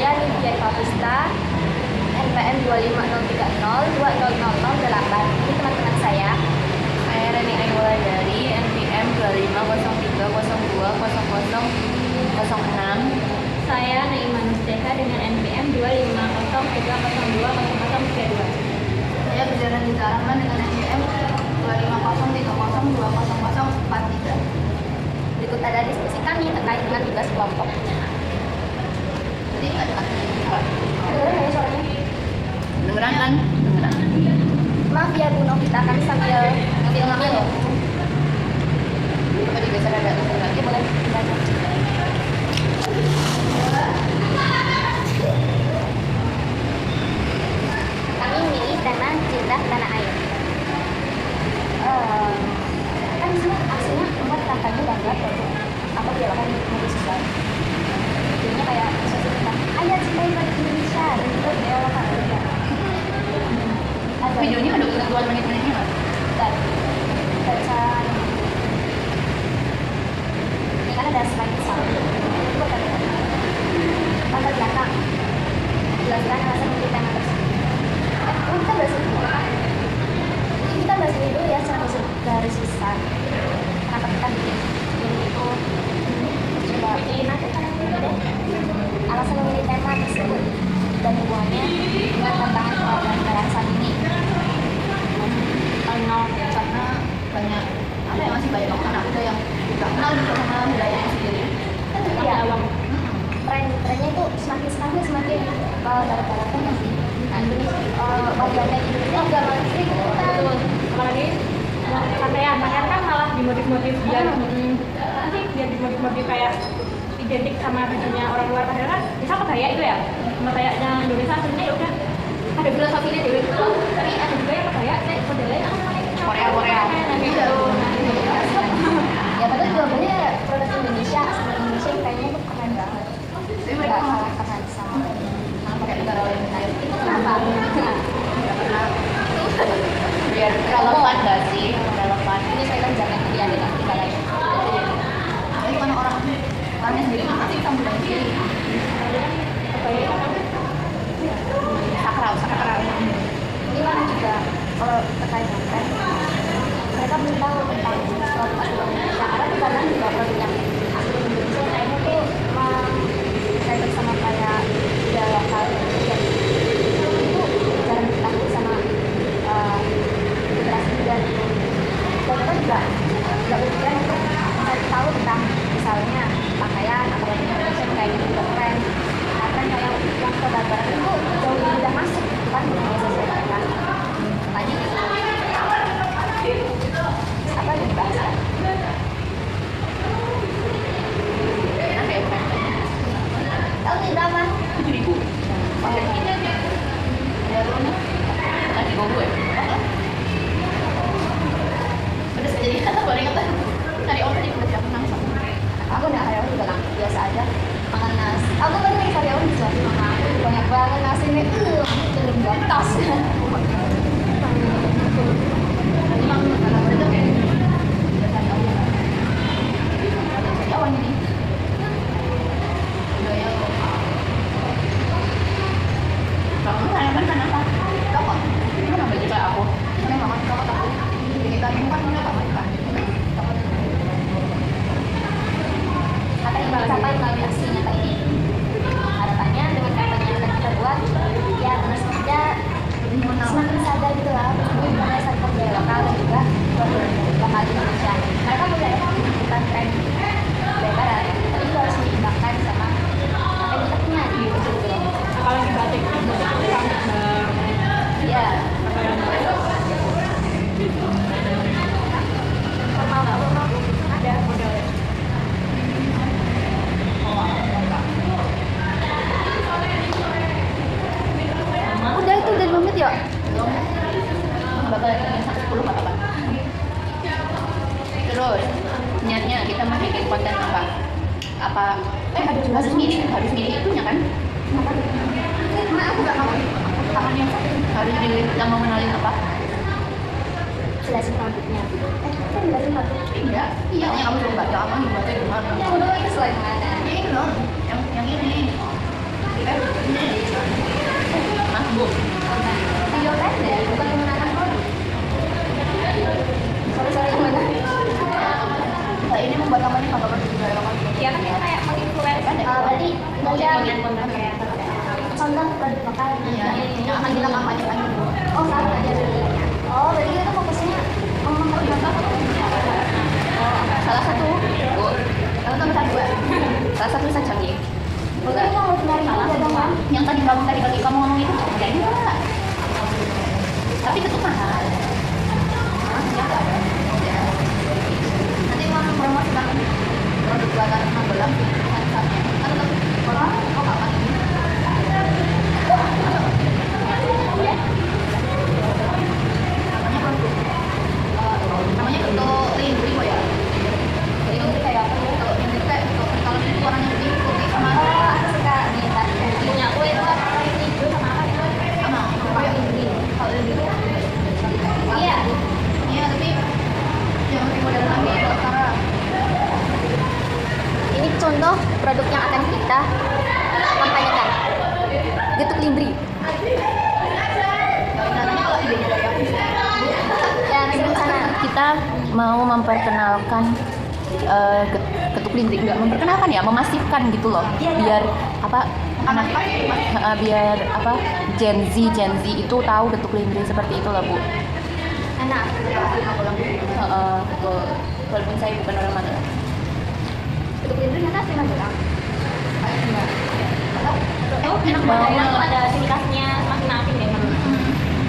Saya Lydia Fapusta, NPM 250302008. Ini teman-teman saya. Saya Reni Aiwala dari NPM 2503020006. Saya Naimah Nusteha dengan NPM 25030020032. Saya Berjalan di Rahman dengan NPM 25030200043. Berikut ada diskusi kami terkait dengan tugas kelompok. Jadi ada Dengerin ya suaranya? dengeran kan? Dengeran. Maaf ya Bu Novita, kami sambil ngambil ya. Coba digeser ada Oke, boleh. Kami milih tema cinta tanah air. Kan di sini aksinya membuat kampanye dan buat produk apa dilakukan di media sosial. Jadinya kayak sosial tentang ayo cintai Indonesia dan itu dilakukan juga. Videonya ada ketentuan menit-menitnya nggak? Dan baca ini kan ada slide satu itu bukan latar belakang jelaskan alasan memilih tema tersebut. Kita bahas ini dulu kan? Kita bahas ini dulu ya secara garis besar. Kenapa kita bikin itu? Coba aku kan deh alasan memilih tema tersebut dan hubungannya dengan tantangan kewarganegaraan saat ini. Karena banyak apa ya, masih banyak anak muda yang tidak kenal juga sama budayanya sendiri. Iya, trennya itu semakin barat-baratan ya sih. Warganet Indonesia agak mantri kita. Apalagi pakaian kan malah dimodif-modif biar dimodif-modif kayak identik sama bajunya orang luar. Padahal kan misal kebaya itu ya sama kayaknya Indonesia aslinya ya udah ada filosofinya dewe gitu. Tapi ada juga yang kebaya kayak modelnya Korea Gitu. Ya padahal jawabannya produk Indonesia asli Indonesia yang kayaknya tuh keren banget. Tapi Nggak mereka kalah keren sama pakai negara lain lain. itu kenapa? Karena biar relevan nggak sih? Relevan. Ini saya kan jangan dia ada kita lagi. Tapi mana orangnya sendiri kan pasti kita budaya sendiri. Sakral. Ini kan juga kalau terkait dengan tren, mereka belum tahu tentang produk asli Indonesia karena di sana juga produk yang asli Indonesia kayaknya tuh kayak bersama kayak budaya lokal dan itu jarang diketahui sama generasi muda gitu. Dan kita juga nggak berpikiran untuk mencari tahu tentang misalnya pakaian atau produk Indonesia kayaknya juga keren. Nah, tren kayak yang ke barat itu jauh lebih mudah masuk kan di media sosial mereka. Makanya apa yang dibahas kan? Enak ya kan? Tahu nih berapa? 7.000. Pakai ini aja. Bukan di gue. Pedas jadi kata boleh kata. Tadi orang tadi pedas yang langsung. Aku nggak karyawan juga lah, biasa aja makan nasi. Aku kan nih karyawan di suatu mama aku banyak banget nasi nih, cenderung gantas. Memang kalau betul kayak karyawan ini. Budaya lokal. Kamu karyawan kan apa? Toko. Itu nggak baju kayak aku. Ini nggak masuk toko aku. Kita ini kan nggak masuk kan. Apa yang dicapai melalui aksi nyata ini? Harapannya dengan kampanye yang akan kita buat, ya maksudnya semakin sadar gitu lah mengenai sektor budaya lokal dan juga produk lokal Indonesia. Mereka budaya bukan tren budaya barat, tapi juga harus diimbangkan sama apa yang kita punya gitu loh. apalagi batik itu sangat Ya, formal nggak formal ada modelnya. Udah itu udah 5 menit ya? Bakal yang 10 nggak apa-apa. Terus niatnya kita mau bikin konten apa? Harus milih itunya kan? Nah, aku nggak mau tangan yang harus milih kita mau kenalin apa? Jelasin produknya. Kan jelasin produk. Enggak, iya yang kamu belum baca apa nih baca gimana? Yang dulu itu selain mana? Ini loh, yang ini. Mas Bu. Video pendek, bukan menggunakan produk. Sorry, gimana? Nah, ini membuat namanya apa berarti juga ya kan? Iya kan kita kayak menginfluence Berarti ngajak konten kreator kayak contoh produk lokal. Iya, yang akan kita kampanyekan dulu. Oh, sama aja dulu. Oh, berarti itu fokusnya memperkenalkan Salah satu, Bu. Salah satu bisa dua. Salah satu bisa canggih. Berarti yang mau cari dagangan. Yang tadi pagi kamu ngomong itu ada enggak? Tapi itu mahal. Ya enggak ada. Nanti mau promosikan produk buatan Magelang misalnya. Atau orang oh kapan ini? Namanya produk. Namanya untuk lindri kok ya. Lindri kayak apa? Kalau lindri itu kayak kalau itu warnanya putih sama Aku suka nih, punya aku itu apa ini hijau sama apa gitu. sama kayak lindri. Kalau lindri itu Iya. iya tapi yang lebih modern lagi kalau sekarang. Ini contoh produk yang akan kita kampanyekan. Getuk Lindri. Namanya kalau ide ya. Ya, masih sana. Kita mau memperkenalkan ketuk lindri, nggak memperkenalkan ya, memasifkan gitu loh, biar apa anak biar apa Gen Z itu tahu ketuk lindri seperti itu lah Bu. Enak. Betul. Walaupun saya bukan orang Magelang. Getuk Lindri ternyata asli Magelang. oh enak banget ya, ada ciri khasnya masing-masing deh.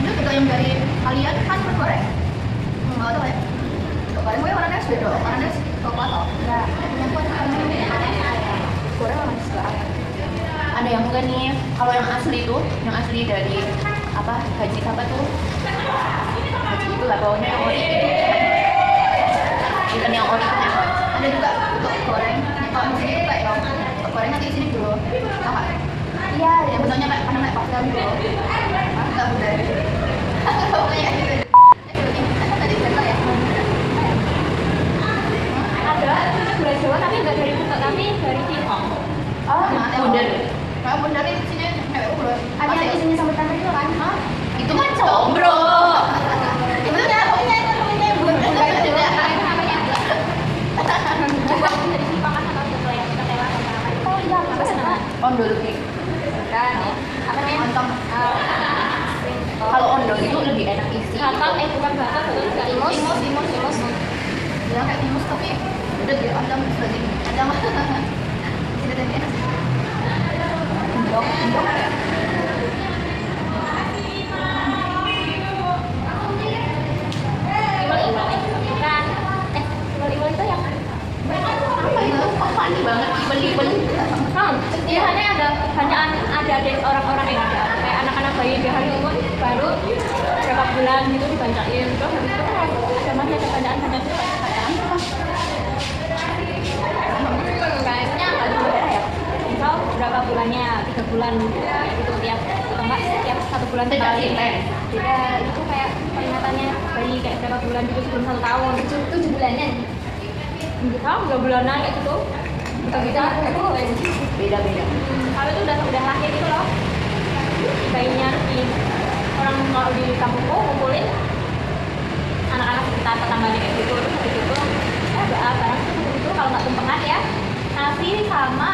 Itu juga yang dari kalian kan bergoreng. Enggak tahu ya. Goreng gue warnanya beda. Warnanya coklat toh. Enggak. Yang buat goreng sama juga. Ada yang enggak nih? Kalau yang asli dari apa Haji apa tuh? Haji itu lah baunya yang ori gitu. Bukan yang ori itu yang Ada juga untuk goreng. Kalau di sini kayak yang goreng nanti di sini dulu. Tahu nggak? Iya, Yang bentuknya kayak kadang kayak pastel gitu. Enggak budaya. Pokoknya kayak gitu. Tadi berapa ya? Ada itu gula Jawa tapi nggak dari Kuta tapi dari Cihong. Oh, Bundar. Kalau bundar di sini kayak udah. ada yang isinya sambal tante juga kan? Hah? Itu kan combro. Itu namanya bundar juga. Coba aku dari Cihong kan atau setelah yang kita tewa sama apa itu. Oh iya, apa sih nama? Ondo lebih. Kan, apa namanya? Mantap. Kalau ondo itu lebih enak isi. Batal bukan batal betul nggak Timus. Bilang kayak timus tapi udah dia ada lagi. Ada mah. Tidak ada enak. Endok ya. Iwal bukan iwal itu yang Apa itu? Kok funny banget beli. biasanya ada orang-orang yang ada kayak anak-anak bayi di hari umur baru berapa bulan gitu dibacain terus habis itu kan ada masih ada bacaan itu kayaknya nggak cuma daerah ya misal berapa bulannya 3 bulan gitu tiap atau enggak tiap 1 bulan sekali beda itu kayak peringatannya bayi kayak berapa bulan gitu sebelum 1 tahun 7 bulanan. gitu 2 bulanan kayak gitu bisa itu Beda-beda. kalau itu udah lahir itu loh bayinya di orang kalau di kampungku ngumpulin anak-anak sekitar tetangganya kayak gitu terus habis itu barang itu kalau nggak tumpengan ya nasi sama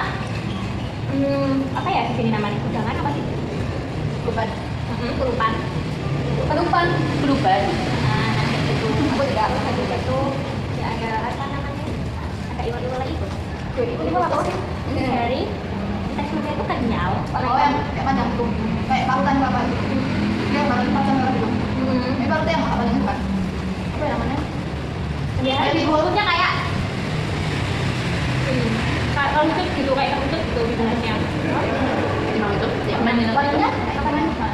apa ya di sini namanya udangan apa sih Bukan. kurupan Penumpang. Perubahan. nah nanti itu aku juga makan juga tuh ya ada apa namanya ada iwal-iwal lagi tuh itu apa sih dari teksturnya itu kenyal Oh yang kayak panjang tuh. Kayak parutan apa gitu. Dia parutan panjang apa gitu. Ini parutan yang apa yang kan? Apa ya namanya? ya bentuknya kayak kalau lutut gitu kayak lutut gitu bentuknya Emang itu yang mana Warnanya apa namanya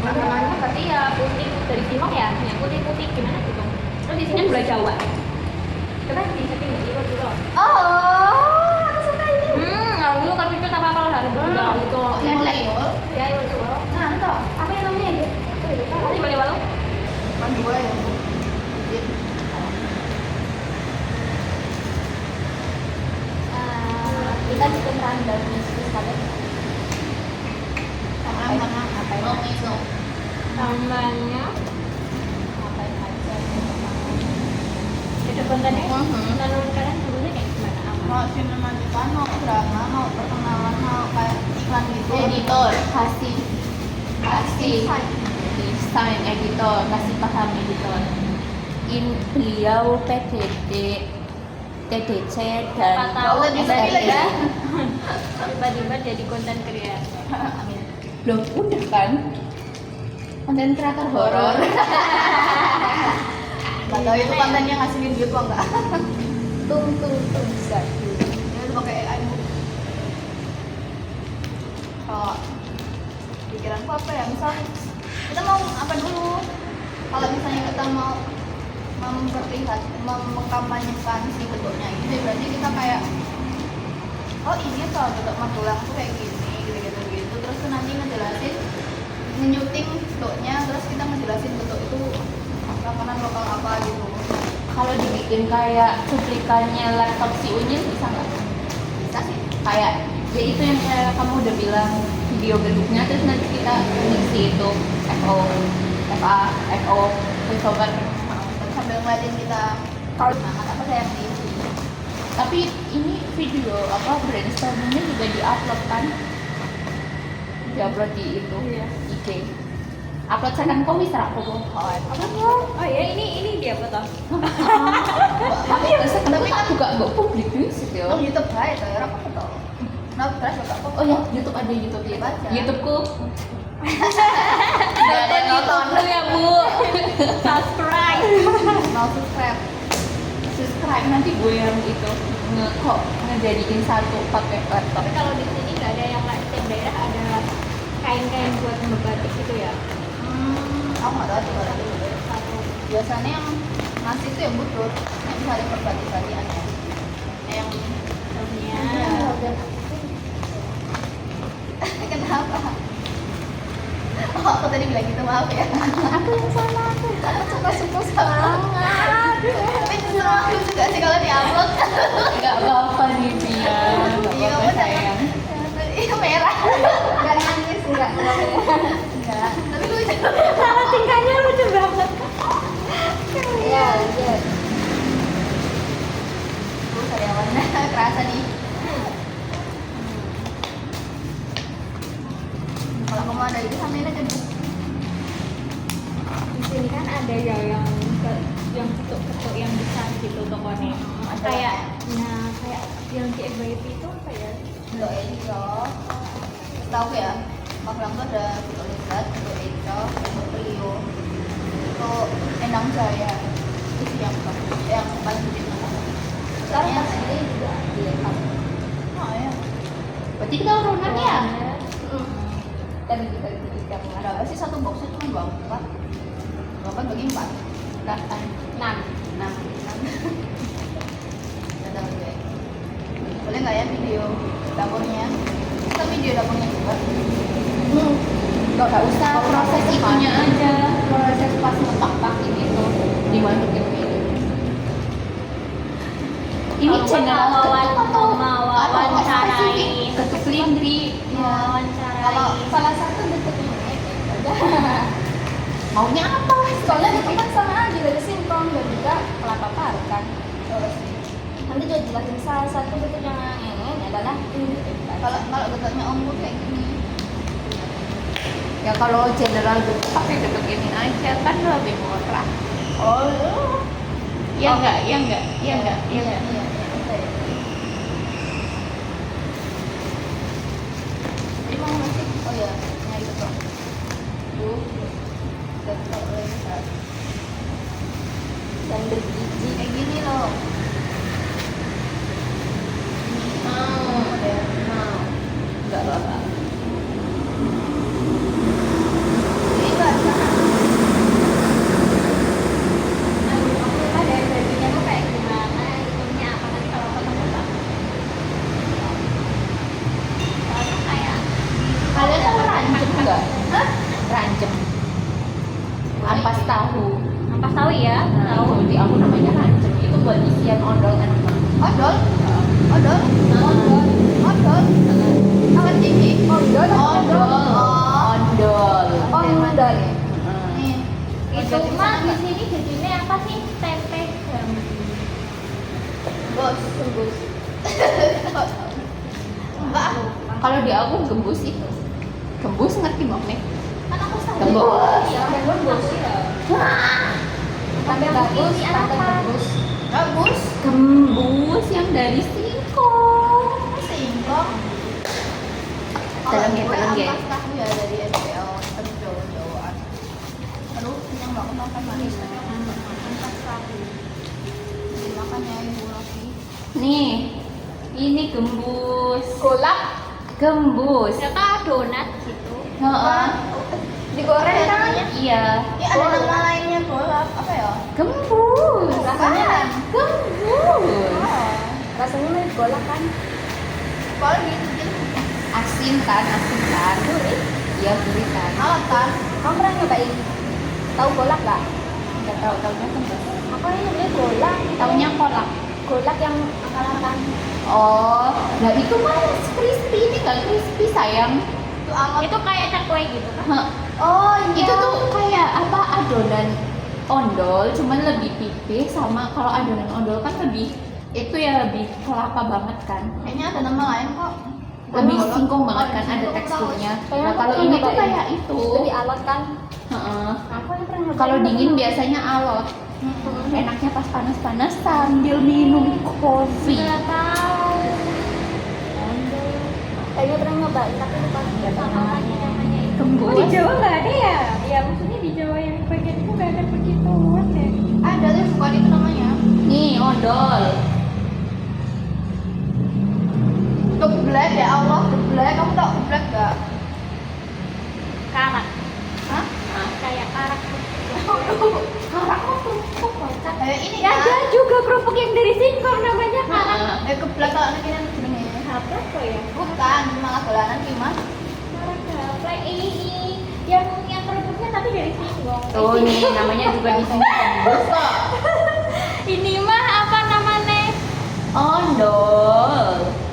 warnanya berarti ya putih dari Timok ya yang putih-putih gimana gitu terus isinya gula Jawa coba disetting dulu dulu Oh, aku suka ini. kalau dulu kan itu apa kalau harus gula gitu Yang lain. ya itu Nah, itu apa yang namanya ya? tadi boleh walau Kan gue yang Kita bikin rundown bisnis kalian. kontennya Mhm. menurut kalian dulunya kayak gimana? Mau sinematika, mau drama, mau perkenalan, mau kayak iklan gitu. Editor kasih desain editor, kasih paham editor. Beliau TDC dan Siapa tahu SRI. tiba-tiba jadi konten kreator. Amin. Belum udah kan? Konten kreator horor. Gak tau itu kontennya ngasilin duit apa enggak. Tung bisa. Dia udah pakai AI. Kalau pikiranku apa ya, misal kita mau apa dulu, kalau misalnya kita mau mengkampanyekan si bentuknya ini, berarti kita kayak oh ini kalau bentuk Magelang tuh kayak gini gitu, terus tuh nanti ngejelasin nyuting bentuknya, terus kita ngejelasin bentuk itu makanan lokal apa gitu. Kalau dibikin kayak cuplikannya laptop si Unyil bisa nggak? Bisa sih. Kayak ya itu yang kayak kamu udah bilang video bentuknya, terus nanti kita ngisi itu voiceover. Terus sambil ngeliatin kita kalau semangat apa saya sih. Tapi ini video apa brainstormingnya juga diupload kan? Diupload di itu Iya. IG. Upload sekarang kok bisa aku Oh ya, ini dia apa toh? tapi ya tapi kan juga nggak publik sih Oh ya. YouTube aja tuh, ya aku tahu. Nah, terus juga apa? Oh ya, YouTube ada YouTube ya. Baca. YouTubeku nggak ada nonton Dulu ya bu. Subscribe. Mau subscribe. subscribe nanti gue yang itu kok ngejadiin satu pakai laptop. Tapi kalau di sini nggak ada yang kayak setiap daerah ada kain-kain buat membatik gitu ya. Aku nggak tahu juga lagi. Satu. Biasanya yang ngasih itu yang butuh, yang bisa ada perbandingannya. Yang Contohnya. Kenapa? Oh, aku tadi bilang gitu, maaf ya. Aku yang salah, aku suka banget. Tapi justru aku juga sih kalau diupload. Nggak apa-apa nih Pia, nggak Iya, apa-apa bener. sayang. Iya merah. Enggak nangis, enggak. Enggak. Tapi lucu. Salah tingkahnya lucu banget. Iya, iya. Karyawannya kerasa nih. Kalau kamu ada itu samain aja Bu. Di sini kan ada ya yang ketuk-ketuk yang besar gitu tokonya. Ada. Kayak kayak yang di FYP itu apa ya? Untuk Eco, tahu ya, Magelang tuh ada untuk Lihat, untuk Eco, untuk Beliau, untuk Endang Jaya, itu yang bagus, yang paling gede. Sekarang Soalnya pas ini juga di laptop. oh ya, Berarti kita urunan ya? Dan kita tiga ada apa sih satu boxnya cuma 24 bagi 4 Delapan. 6. Ada gue. Boleh nggak ya video dapurnya? Kita video dapurnya juga. Nggak usah proses itunya aja, proses pas ngepak-pakin itu dimasukin ke ini. Ini channel mewawancarain ketuk lindri. Kalau salah satu bentuknya Maunya apa? Soalnya itu kan sama aja dari singkong dan juga kelapa parut kan. Nanti juga jelasin salah satu bentuk yang ini adalah ini. kalau bentuknya ombu kayak gini. Ya kalau general pakai ketuk ini aja kan lebih murah. Oh, Iya enggak? Iya enggak? Iya enggak? Iya enggak? iya. Jadi mau ngasih, oh ya, nyari betul. Betul, bisa. Dan bergigi. Kayak gini loh. Mau. Mau. Enggak apa-apa. Ini bahasa. dari bajunya tuh kayak gimana, itunya apa nanti kalau ketemu Pak. Soalnya kayak Kalian tahu rancem enggak? Hah? Rancem. Ampas tahu. Ampas tahu ya? Nah, Tahu. itu di aku namanya rancem. Itu buat isian odol enak banget. Odol. Odol. Odol. Odol. Awan tinggi. Odol. Odol. Odol. Ondol. Nih. Itu mah di sini jadinya apa sih? Tempe jambi. Gembus. Enggak. Kalau di aku gembus itu. Gembus ngerti nih? Kan aku tahu. Gembus. Iya, gembus. Sampai bagus, sampai bagus. Bagus. Gembus yang dari singkong. Singkong. Telenge, telenge. Ampas tahu ya dari SPL terus Jawa-Jawaan. Aduh, kenyang banget makan manis. Ampas tahu. Makannya ibu lagi. Nih, ini gembus. Golak, Gembus. Ternyata donat gitu. Heeh. digoreng kan? Iya. Ini ada nama lainnya golap apa ya? Gembus. Rasanya Gembus. rasanya mirip golak kan? Kalau gitu gitu. Asin kan? Gurih. Iya, gurih kan. Alat kan? Kamu pernah nyobain? Tahu golak nggak? Enggak tahu taunya gembus. Apa yang namanya golak? Taunya kolak. Golak yang akal-akalan. Oh, nah itu mah crispy, ini nggak crispy sayang. Itu alat. Itu kayak cakwe gitu kan? Hah, Oh iya. itu tuh kayak apa adonan ondol, cuman lebih pipih sama kalau adonan ondol kan lebih itu ya lebih kelapa banget kan. Kayaknya ada nama lain kok. Lebih Golap. singkong banget Oh, kan, ada singkong teksturnya. Kayaknya Nah aku kalau pernah ini tuh nyobain. kayak itu. Lebih alot kan? Heeh. Aku yang pernah nyobain. Kalau dingin biasanya alot. Enaknya pas panas-panas sambil minum kopi. Nggak tahu. Kayaknya pernah nyobain tapi lupa namanya. Gembus. Oh, di Jawa nggak ada ya? Ya maksudnya di Jawa yang bagian itu nggak ada begituan deh. Ada tuh suka itu namanya. Nih ondol. Geblek ya Allah, geblek. Kamu tau geblek gak? Karak. Hah? Kayak karak. Karak mah kerupuk kocak. Ini Ya kan? ada juga kerupuk yang dari singkong namanya karak. Heeh. Geblek kalau nanti yang jenenge. Apa kok ya? Bukan, malah dolanan ki Mas. Karak apa? Ini yang kerupuknya tapi dari singkong. Tuh nih namanya juga di sini gembus kok. Ini mah apa namanya? Ondol.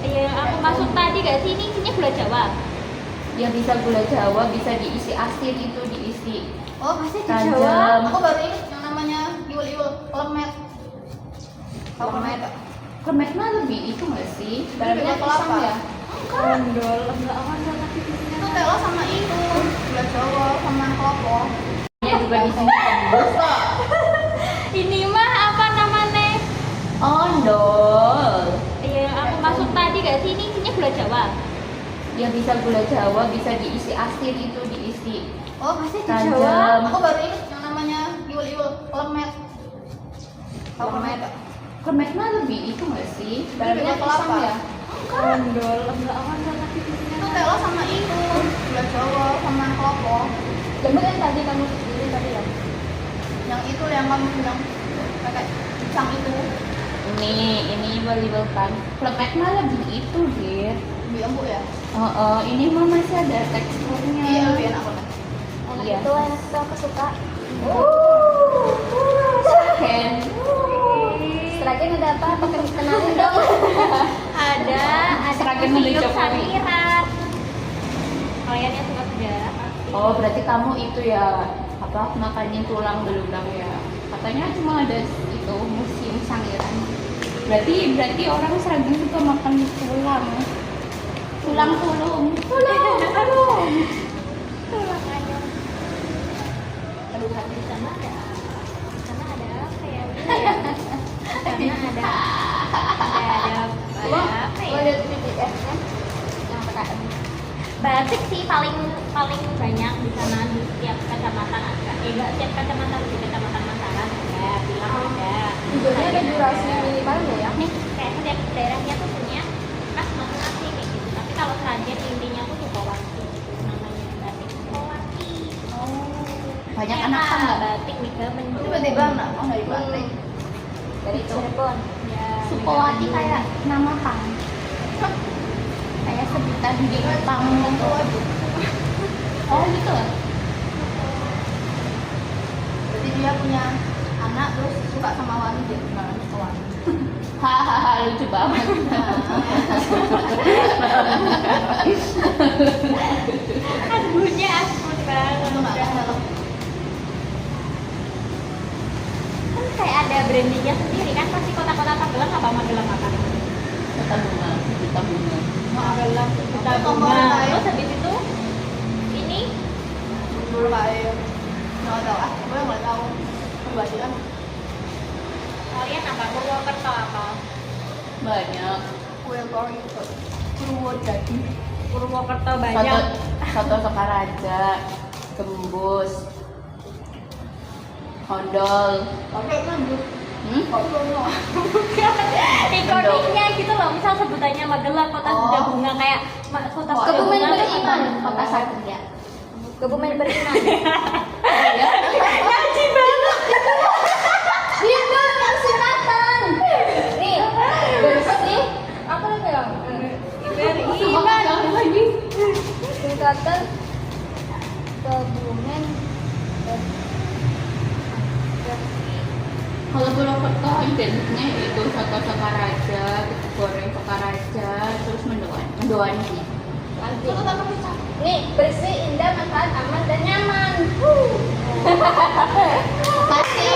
Iya, aku masuk tadi gak sih? Ini isinya gula Jawa. Ya bisa gula Jawa, bisa diisi asin itu diisi Oh, masih di tajam. Jawa. Aku baru ingat yang namanya iwul-iwul klemet. Tahu klemet gak? Klemet mah lebih itu nggak sih? Lebih Dalamnya ke kelapa. pisang ya? Ondol, enggak akan tapi di sini. Itu telo sama itu, gula Jawa sama kelapa. Ya juga di sini gembus kok. Ini mah apa namanya? Ondol. Iya, aku masuk tadi gak sih? Ini isinya gula Jawa. Ya bisa gula Jawa, bisa diisi asin itu diisi Oh, masih di tajam. Jawa. Aku baru ingat yang namanya iwul-iwul klemet. Tahu klemet gak? Klemet mah lebih itu nggak sih? Lebih Dalamnya ke kelapa. pisang ya? Ondol, enggak akan tapi di sini. Itu telo sama itu, gula Jawa sama kelapa. Jemput yang tadi kamu pilih tadi ya? Yang itu yang kamu bilang pakai pisang itu. Ini beli-beli kan. Klemet mah lebih itu, Dir. Lebih empuk ya? Oh, ini mah masih ada teksturnya. Iya, lebih enak banget. Enak Iya. itu enak itu aku suka. Seragen. Seragen ada apa? Pakai kenalin dong. Ada Seragam sirup menuju Jokowi. samiran. Kalian yang suka sejarah pasti. Oh, berarti kamu itu ya apa makanin tulang belulang ya? Katanya cuma ada itu museum sangiran. Berarti orang Seragen suka makan tulang. Tulang. Makanya. Aduh, di sana ada apa ya? Di sana ada apa ya? Ada BTS kan? Yang PKM. Batik sih paling banyak di sana di setiap kecamatan ada. Enggak setiap kecamatan di kecamatan Mataram ada, Bilang ada. Videonya ada durasi minimal nggak ya? Nih, kayak setiap daerahnya tuh punya khas masing-masing kayak gitu. Tapi kalau Sragen intinya tuh Sukawati, namanya batik Sukawati. Banyak Kayak anak kan nggak? batik Mega Mendung. Tiba-tiba oh dari Batik. Dari Cirebon. Ya, Sukawati kayak nama pang. Kayak sebutan di pang. Oh gitu lah. Berarti dia punya anak terus suka sama Wani dia kenalan sama Wani. Hahaha lucu banget. Asbunya asbun banget. Itu nggak ada loh. Kan kayak ada brandingnya sendiri kan, pasti kota-kota Magelang apa Magelang apa? Kota bunga, kita bunga. Magelang Kota Aku Bunga. mau Terus habis itu ini Dulu kayak nggak tahu ah, gue nggak tahu perbandingan. kalian apa? Purwokerto apa? Banyak. Gue baru itu Purwodadi. Purwokerto Soto, banyak. soto Sokaraja, Gembus, Odol. Oke lanjut. Hmm? Ikoniknya gitu loh, misal sebutannya Magelang Kota Oh. Sudah Bunga kayak Kota Sudah Kebumen Bunga tuh beriman, apa? kota Satria. Kebumen beriman. Ya. Ngaji banget. Diam dulu yang singkatan. Nih, bersih. Apa lagi ya? Beriman lagi. Singkatan Kebumen Kalau Purwokerto identiknya itu soto Sokaraja, goreng Sokaraja, terus mendoan. Mendoan sih. Nih, bersih, indah, manfaat, aman, dan nyaman. Pasti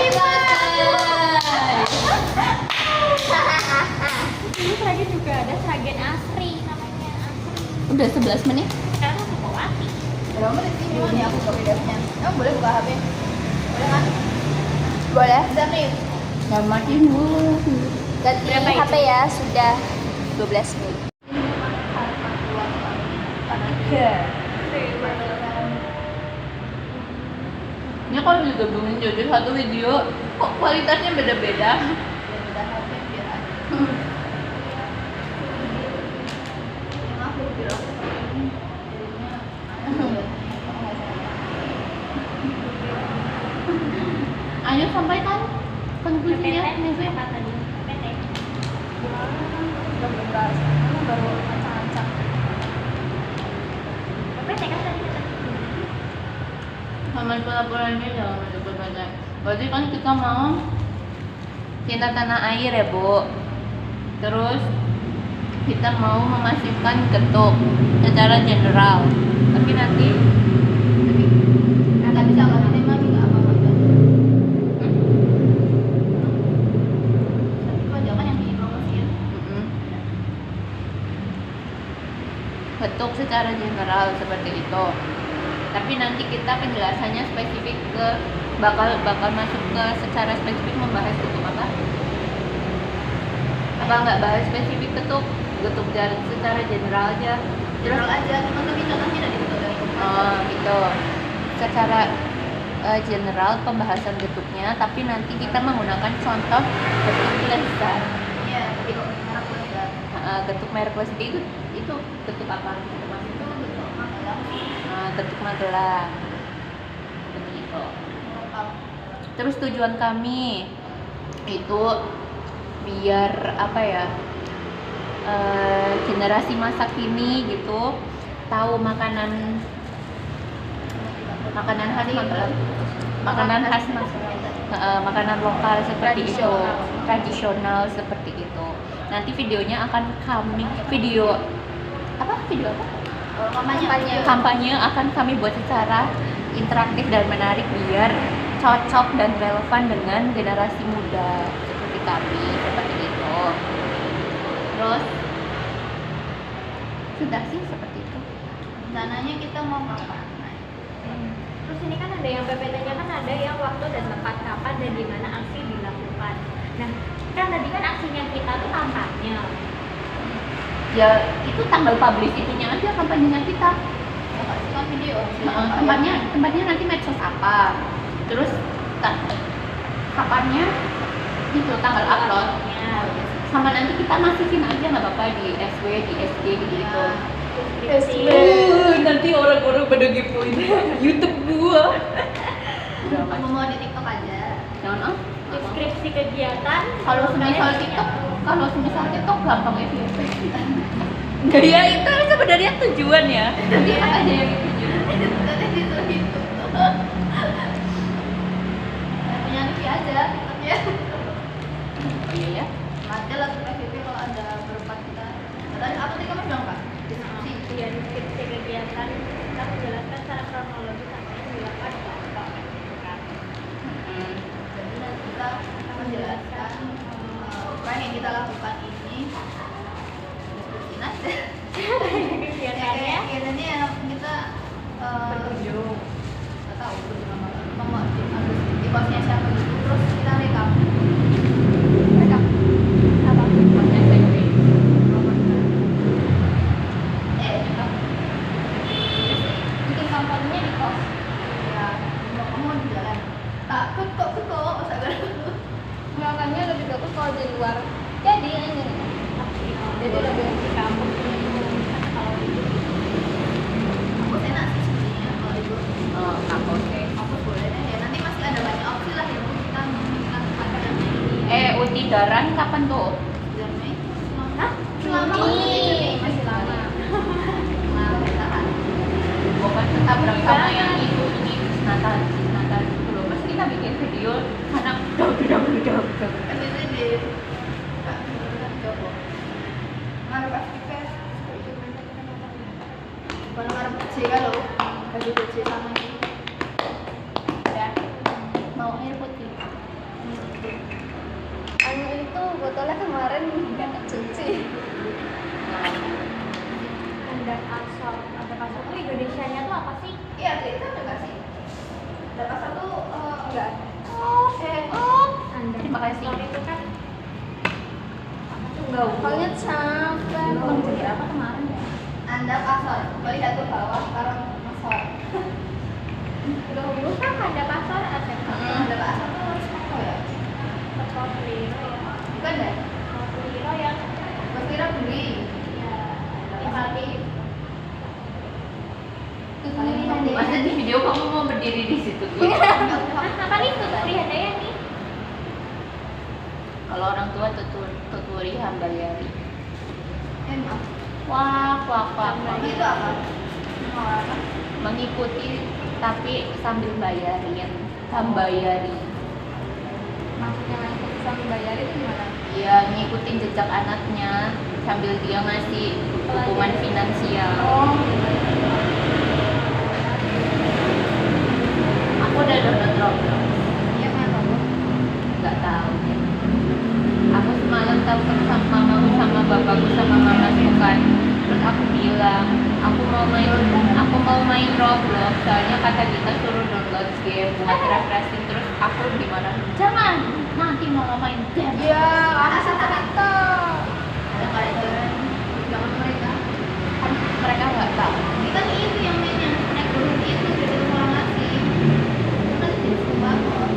Ini lagi juga ada Sragen Asri namanya Asri. Udah 11 menit. Sekarang Sukawati. Berapa menit sih gimana ya aku buka videonya? Emang boleh buka HP? Boleh kan? Boleh. Bisa nih. Ya matiin dulu. Ganti Berapa itu? HP ya, sudah 12 menit. Ini kalau digabungin jadi satu video, kok kualitasnya beda-beda? Beda HP biar ada. Yang aku bilang jadinya Ayo sampaikan konklusinya. PPT apa tadi? PPT. belum dibahas. Kamu baru acak-acak. PPT kan tadi kita. Sama pelaporannya jangan banyak-banyak. Berarti kan kita mau cinta tanah air ya Bu. Terus kita mau memasifkan getuk secara general. Tapi nanti Nggak bisa nggak terima juga apa-apa. Tapi kok jangan yang dipromosiin. getuk secara general seperti itu. Tapi nanti kita penjelasannya spesifik ke bakal masuk ke secara spesifik membahas getuk apa? Apa nggak bahas spesifik getuk secara general aja? General aja, cuma tapi contohnya dari itu dari Gitu. Secara general pembahasan getuknya, tapi nanti kita menggunakan contoh getuk lezat. Iya, tapi kok merah lezat. Getuk merek lezat itu getuk apa? Itu bentuk Magelang sih. Getuk Magelang. Seperti itu. Lokal. Terus tujuan kami itu biar apa ya, generasi masa kini gitu tahu makanan khas Magelang, makanan khas makanan lokal seperti itu, tradisional seperti itu. Nanti videonya akan video apa? Kampanye akan kami buat secara interaktif dan menarik biar cocok dan relevan dengan generasi muda seperti kami, seperti itu. Terus sudah sih seperti itu. Rencananya kita mau kapan? Terus ini kan ada yang PPT-nya kan ada yang waktu dan tempat kapan dan di mana aksi dilakukan. Nah, kan tadi kan aksinya kita tuh kampanye. Ya itu tanggal publish itunya aja kampanyenya kita. Ya kasih kan video. Tempatnya nanti medsos apa. Terus kapannya itu tanggal upload. Ya, Sama nanti kita masukin aja nggak apa-apa di SW, di SG gitu. deskripsi. Nanti orang-orang pada kepoin YouTube gua. Udah Kamu mau di TikTok aja. Jangan Deskripsi kegiatan. kalau semisal TikTok gampang ya FYP. Ya itu sebenarnya tujuan ya. Nanti aja yang tujuan. Nanti disuruh itu. Punya Livi aja TikToknya. Oh iya ya. Ada lah PVP kalau ada berempat kita. Dan apa tadi kamu bilang Kak? Deskripsi. Ya, deskripsi kegiatan kita menjelaskan secara kronologis apa yang dilakukan di kantor. Jadi nanti kita sekarang yang kita lakukan ini diskusi aja. Kegiatannya Kegiatannya kita berkunjung. nggak tahu mau di kosnya siapa gitu, terus kita rekam Apa? Kosnya SMP. bikin kampanyenya di kos ya, kamu di jalan takut kok masa gak Makanya lebih bagus kalau di luar. Jadi ini Jadi lebih di kampus. Kalau itu aku enak sih sebenarnya kalau itu Aku oke. kampus boleh deh ya, nanti masih ada banyak opsi lah ya kita memilihkan tempatnya ini. Utidaran kapan tuh? Bulan Mei Hah? selama Juni masih lama bertahan. Bukan kita bersama yang itu ini Natal itu loh. Mas kita bikin video karena udah. Kan itu di Pak Joko ngarep aktifnya kalau ngarep C kalau kasih C sama ini Ya. Mau air putih. anu itu botolnya kemarin nggak cuci. ada asal tuh Indonesianya tuh apa sih? iya itu ada nggak sih ada pasal tuh enggak Anda. Terima kasih. Kalau itu kan apa tuh enggak Pokoknya capek. Bang jadi apa kemarin ya? Anda pasal lihat ke bawah sekarang pasal dulu kan ada pasar ada ada pasal tuh harus apa ya pasar Liro ya. bukan deh Pasar Liro yang Mas Kira beli yang paling Masa di video kamu mau berdiri di situ gitu? apa nih tuh Handaya nih? Kalau orang tua tuturi hambayari. emang Wah. itu apa mau apa Mengikuti tapi sambil bayarin. Hambayari. Maksudnya nanti sambil bayar itu gimana? Iya, ngikutin jejak anaknya sambil dia ngasih dukungan finansial. Aku udah download Roblox. iya mana bu Nggak tahu ya. Aku semalam telepon sama mamaku sama bapakku sama mamaku kan. Terus aku bilang aku mau main Roblox soalnya kata kita suruh download game buat refreshing. Terus aku dimarahin, jangan nanti mau main game. Iya, aku cerita. ada kali jangan mereka Kan mereka nggak tahu. kita nih itu yang mainnya naik gunung itu jadi orang ngasih itu nanti jadi sumpah kok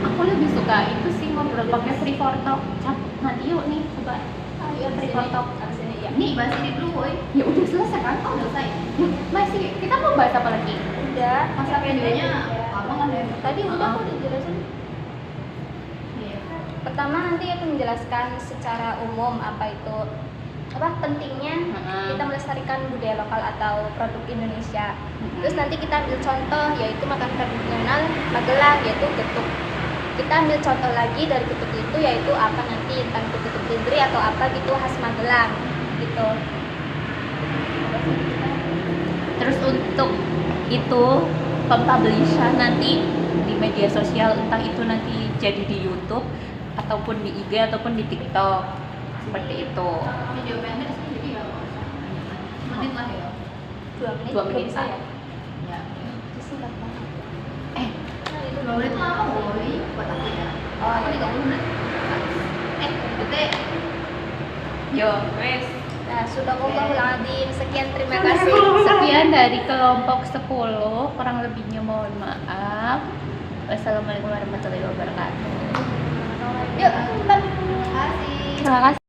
Aku lebih suka itu sih ngobrol pakai free for talk. Cap, nanti yuk nih coba. iya Free for talk. ya nih bahas ini dulu boy Ya udah selesai kan? oh udah selesai Ya, masih kita mau bahas apa lagi? Udah. masa videonya apa kan ya Tadi udah aku udah jelasin. iya Pertama nanti aku menjelaskan secara umum apa itu pentingnya kita melestarikan budaya lokal atau produk Indonesia. Terus nanti kita ambil contoh yaitu makanan tradisional Magelang yaitu getuk. Kita ambil contoh lagi dari getuk itu yaitu apa nanti entah itu getuk lindri atau apa gitu khas Magelang gitu. Terus untuk itu pempublishan nanti di media sosial, entah itu nanti jadi di YouTube ataupun di IG ataupun di TikTok seperti itu. video pendek sih jadi ya menit lah ya 2 menit bisa ya. ya Itu singkat banget. nah itu 2 menit lama boy buat aku ya oh aku 30 menit detik Yo, wes. Nah, sudah azim. Sekian terima kasih. Sekian dari kelompok 10, kurang lebihnya mohon maaf. Wassalamualaikum warahmatullahi wabarakatuh. Yuk, terima kasih Terima kasih.